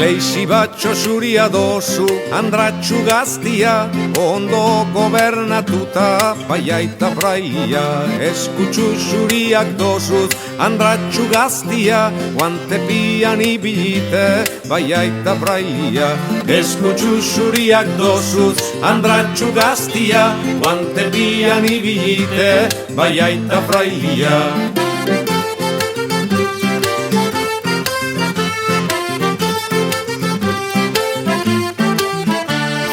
Leixi batxo zuria dozu, andratxu gaztia, ondo gobernatuta, baiaita fraia. Eskutsu zuriak dozuz, andratxu gaztia, guantepian ibilite, baiaita fraia. Eskutsu zuriak dozuz, andratxu gaztia, guantepian ibilite, baiaita fraia.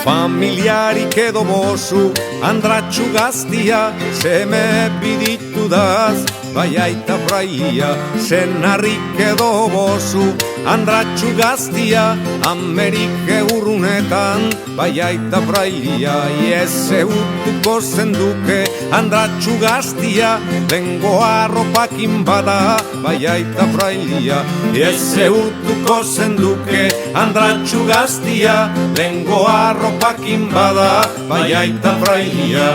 Familiarik edo bozu, andratxu gaztia, seme biditu daz, baiaita fraia. Senarrik edo bozu, andratxu gaztia, Amerike urrunetan, baiaita fraia. Iese utuko zenduke, andratxu gaztia, lengo arropakin bada, baiaita fraia. Iese utuko zenduke, andratxu gaztia, lengo arropakin bada, baiaita fraia.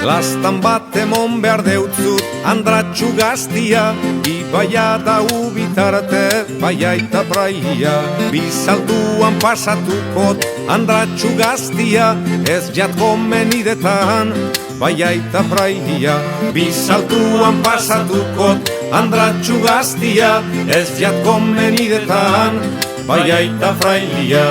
Lastan bat emon behar deutzut, andratxu gaztia, ibaia da ubitarte, baiaita fraia. Bizalduan pasatukot, andratxu gaztia, ez jatko menidetan, baiaita fraia. Bizalduan pasatukot, andratxu gaztia, ez jatko menidetan, baiaita fraia.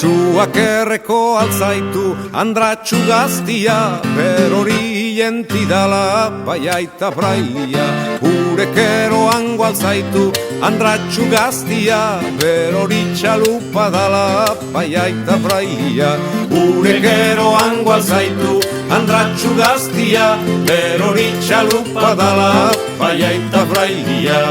Zuak erreko altzaitu, andratxu gaztia, berori entidala, baiaita fraia. Urekero hango altzaitu, andratxu gaztia, berori txalupa dala, baiaita fraia. Urekero hango altzaitu, andratxu gaztia, berori txalupa dala, baiaita fraia.